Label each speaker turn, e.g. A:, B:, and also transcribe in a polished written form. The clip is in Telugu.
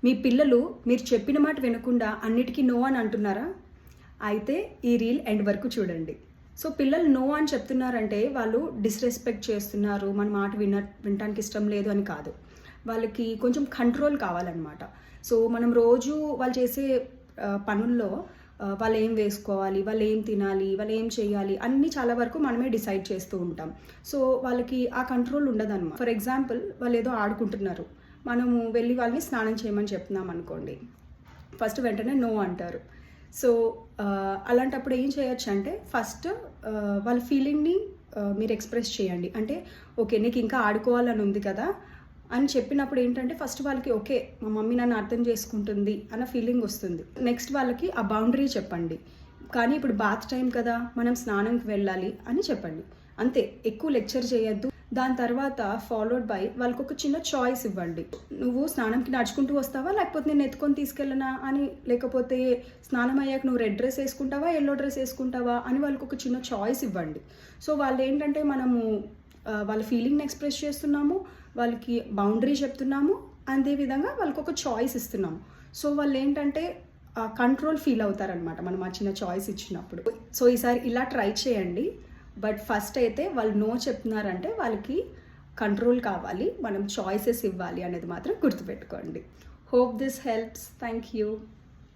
A: మీ పిల్లలు మీరు చెప్పిన మాట వినకుండా అన్నిటికీ నో అని అంటున్నారా? అయితే ఈ రీల్ ఎండ్ వరకు చూడండి. సో పిల్లలు నో అని చెప్తున్నారంటే వాళ్ళు డిస్రెస్పెక్ట్ చేస్తున్నారు, మన మాట వినటానికి ఇష్టం లేదు అని కాదు. వాళ్ళకి కొంచెం కంట్రోల్ కావాలన్నమాట. సో మనం రోజు వాళ్ళు చేసే పనుల్లో వాళ్ళు ఏం వేసుకోవాలి, వాళ్ళు ఏం తినాలి, వాళ్ళు ఏం చేయాలి అన్నీ చాలా వరకు మనమే డిసైడ్ చేస్తూ ఉంటాం. సో వాళ్ళకి ఆ కంట్రోల్ ఉండదన్నమాట. ఫర్ ఎగ్జాంపుల్ వాళ్ళు ఏదో ఆడుకుంటున్నారు, మనము వెళ్ళి వాళ్ళని స్నానం చేయమని చెప్తున్నాం అనుకోండి, ఫస్ట్ వెంటనే నో అంటారు. సో అలాంటప్పుడు ఏం చేయొచ్చు అంటే ఫస్ట్ వాళ్ళ ఫీలింగ్ని మీరు ఎక్స్ప్రెస్ చేయండి. అంటే ఓకే నీకు ఇంకా ఆడుకోవాలని ఉంది కదా అని చెప్పినప్పుడు ఏంటంటే ఫస్ట్ వాళ్ళకి ఓకే మా మమ్మీ నన్ను అర్థం చేసుకుంటుంది అన్న ఫీలింగ్ వస్తుంది. నెక్స్ట్ వాళ్ళకి ఆ బౌండరీ చెప్పండి. కానీ ఇప్పుడు బాత్ టైం కదా, మనం స్నానంకి వెళ్ళాలి అని చెప్పండి. అంతే, ఎక్కువ లెక్చర్ చేయొద్దు. దాని తర్వాత ఫాలోడ్ బై వాళ్ళకి ఒక చిన్న చాయిస్ ఇవ్వండి. నువ్వు స్నానంకి నడుచుకుంటూ వస్తావా, లేకపోతే నేను ఎత్తుకొని తీసుకెళ్ళనా అని, లేకపోతే స్నానం అయ్యాక నువ్వు రెడ్ డ్రెస్ వేసుకుంటావా ఎల్లో డ్రెస్ వేసుకుంటావా అని వాళ్ళకి ఒక చిన్న చాయిస్ ఇవ్వండి. సో వాళ్ళు ఏంటంటే మనము వాళ్ళ ఫీలింగ్ని ఎక్స్ప్రెస్ చేస్తున్నాము, వాళ్ళకి బౌండరీ చెప్తున్నాము, అదేవిధంగా వాళ్ళకి ఒక చాయిస్ ఇస్తున్నాము. సో వాళ్ళు ఏంటంటే కంట్రోల్ ఫీల్ అవుతారనమాట మనం ఆ చిన్న చాయిస్ ఇచ్చినప్పుడు. సో ఈసారి ఇలా ట్రై చేయండి. బట్ ఫస్ట్ అయితే వాళ్ళు నో చెప్తున్నారంటే వాళ్ళకి కంట్రోల్ కావాలి, మనం చాయిసెస్ ఇవ్వాలి అనేది మాత్రం గుర్తుపెట్టుకోండి. Hope this helps. Thank you.